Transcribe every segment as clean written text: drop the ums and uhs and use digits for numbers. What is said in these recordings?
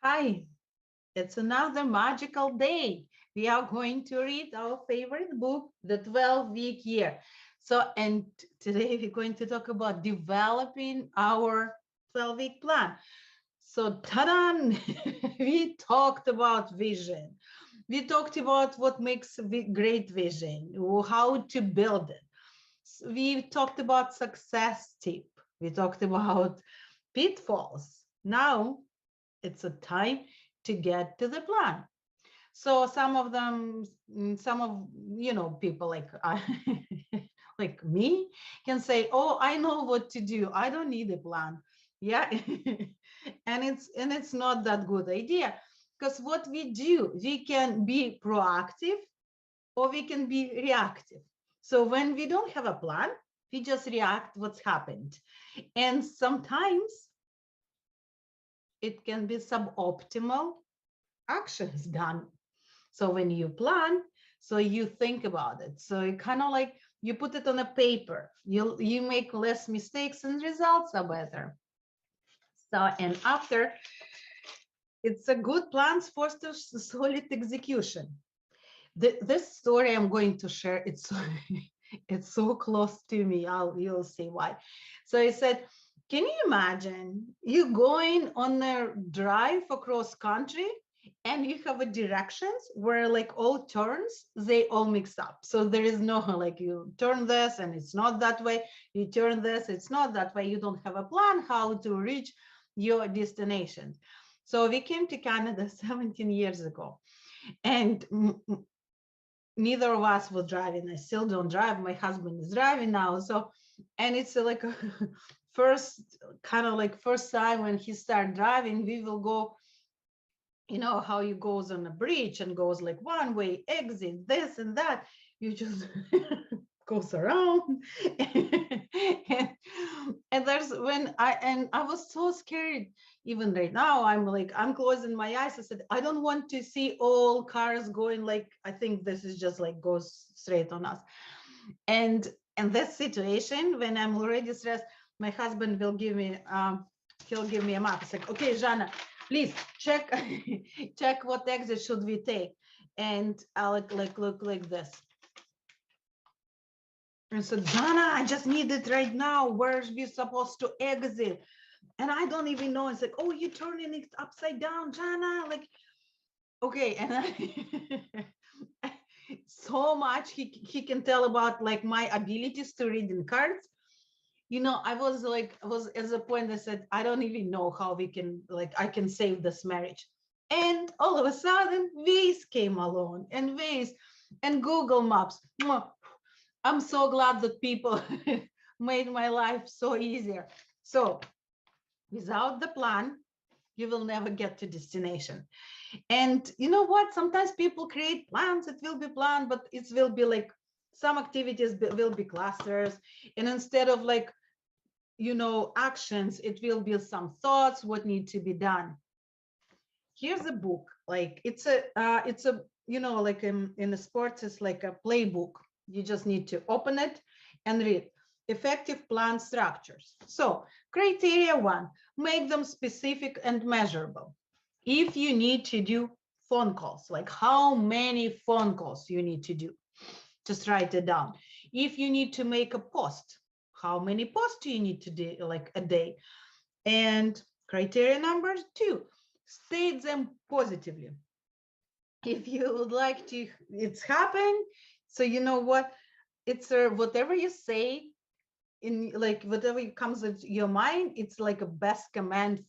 Hi, it's another magical day. We are going to read our favorite book, The 12-Week Year. And today we're going to talk about developing our 12-week plan. So, ta-da! We talked about vision. We talked about what makes great vision, how to build it. We talked about success tip. We talked about pitfalls. Now it's a time to get to the plan. So some of them, some of people like like me can say, "Oh, I know what to do. I don't need a plan." Yeah, and it's not that good idea because what we do, we can be proactive or we can be reactive. So when we don't have a plan, we just react what's happened, and sometimes it can be suboptimal actions done. So when you plan, so you think about it. So it kind of like you put it on a paper. You make less mistakes and results are better. So and after, it's a good plan fosters solid execution. This story I'm going to share, it's it's so close to me. You'll see why. So I said, can you imagine you going on a drive across country and you have a directions where like all turns, they all mix up. So there is no like you turn this and it's not that way. You turn this, it's not that way. You don't have a plan how to reach your destination. So we came to Canada 17 years ago, and neither of us was driving. I still don't drive. My husband is driving now. So, and it's like a first kind of like first time when he started driving, we will go, you know, how you goes on a bridge and goes like one way exit, this and that. You just goes around. and, and there's when I was so scared. Even right now, I'm like, I'm closing my eyes. I said, I don't want to see all cars going like, I think this is just like goes straight on us. And that situation, when I'm already stressed, my husband will give me he'll give me a map. It's like, okay, Jana, please check check what exit should we take. And I'll like look like this. And so, Jana, I just need it right now. Where's we supposed to exit? And I don't even know. It's like, oh, you're turning it upside down, Jana. Like, okay. And so much he can tell about like my abilities to read in cards. You know, I was like, I was at the point I said, I don't even know how we can, like, I can save this marriage. And all of a sudden, Waze came along, and Waze and Google Maps. I'm so glad that people made my life so easier. So without the plan, you will never get to destination. And you know what? Sometimes people create plans. It will be planned, but it will be like some activities will be clusters. And instead of like, you know, actions, it will be some thoughts, what need to be done. Here's a book. Like it's a, you know, like in the sports, it's like a playbook. You just need to open it and read effective plan structures. So criteria one, make them specific and measurable. If you need to do phone calls, like how many phone calls you need to do, just write it down. If you need to make a post, how many posts do you need to do like a day? And criteria number two, state them positively. If you would like to, it's happened. So you know what? It's whatever you say in like whatever comes into your mind, it's like a best command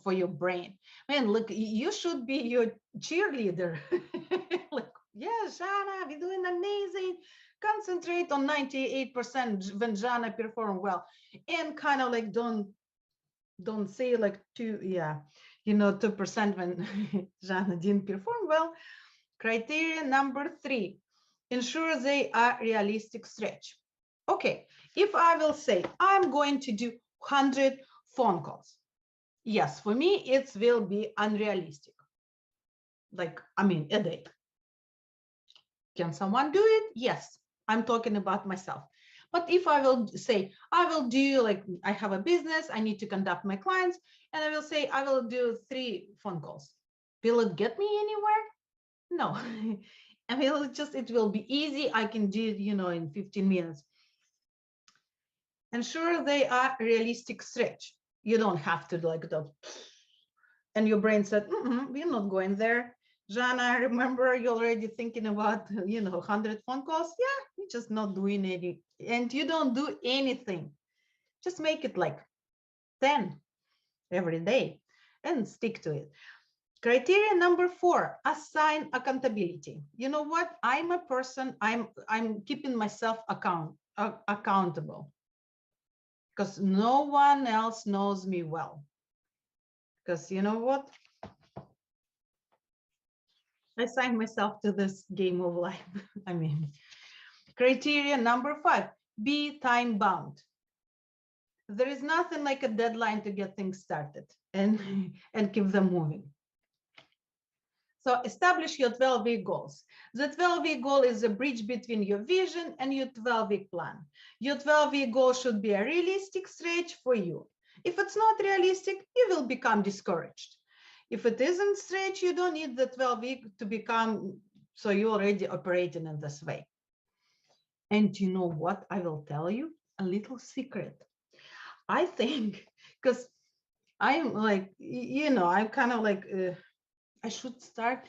for your brain. Man, look, you should be your cheerleader. Like, yeah, Jana, we're doing amazing. Concentrate on 98% when Jana perform well, and kind of like don't say like two, yeah, you know, 2% when Jana didn't perform well. Criteria number three, ensure they are realistic stretch. Okay, if I will say I'm going to do 100 phone calls, yes, for me it will be unrealistic. Like, I mean, a day. Can someone do it? Yes, I'm talking about myself. But if I will say, I will do like, I have a business, I need to conduct my clients, and I will say, I will do 3 phone calls. Will it get me anywhere? No. I mean, it will be easy. I can do it, in 15 minutes. And sure, they are realistic stretch. You don't have to like the, and your brain said, we're not going there. Jana, I remember you already thinking about, 100 phone calls. Yeah, you're just not doing any, and you don't do anything. Just make it like 10 every day and stick to it. Criteria number 4, assign accountability. You know what? I'm a person, I'm keeping myself accountable because no one else knows me well. Because you know what? I signed myself to this game of life. I mean, criteria number 5, be time bound. There is nothing like a deadline to get things started and keep them moving. So establish your 12-week goals. The 12-week goal is a bridge between your vision and your 12-week plan. Your 12-week goal should be a realistic stretch for you. If it's not realistic, you will become discouraged. If it isn't stretch, you don't need the 12-week to become, so you're already operating in this way. And you know what? I will tell you a little secret. I think, because I'm like, I'm kind of like, I should start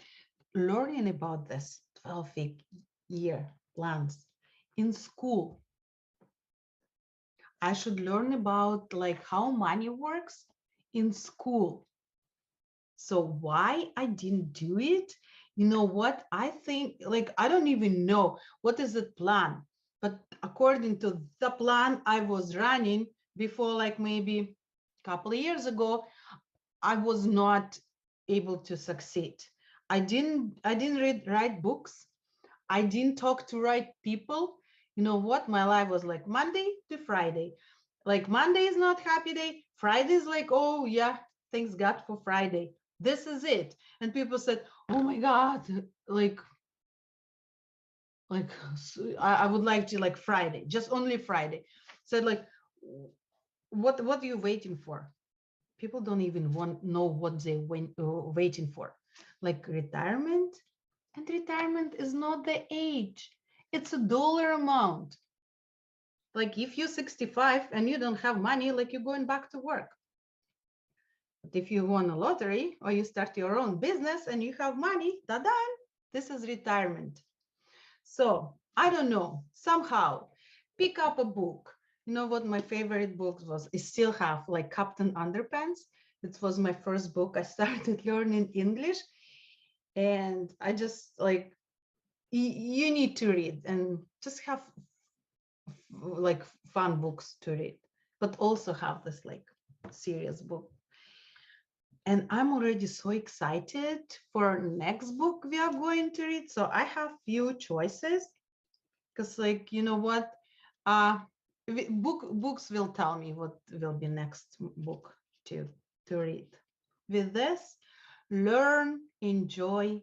learning about this 12-week year plans in school. I should learn about like how money works in school. So why I didn't do it? You know what? I think like I don't even know what is the plan, but according to the plan I was running before, like maybe a couple of years ago, I was not able to succeed. I didn't write books. I didn't talk to right people. You know what? My life was like Monday to Friday. Like Monday is not happy day. Friday is like, oh yeah, thanks God for Friday. This is it. And people said, oh my God, like I would like to like Friday, just only Friday. Said like, what are you waiting for? People don't even know what they waiting for, like retirement. And retirement is not the age, it's a dollar amount. Like if you're 65 and you don't have money, like you're going back to work. But if you won a lottery or you start your own business and you have money, ta-da, this is retirement. So I don't know, somehow pick up a book. You know what my favorite book was? I still have, like Captain Underpants. It was my first book. I started learning English, and I just like, you need to read and just have like fun books to read, but also have this like serious book. And I'm already so excited for next book we are going to read. So I have few choices because, like, you know what, books will tell me what will be next book to read. With this, learn, enjoy,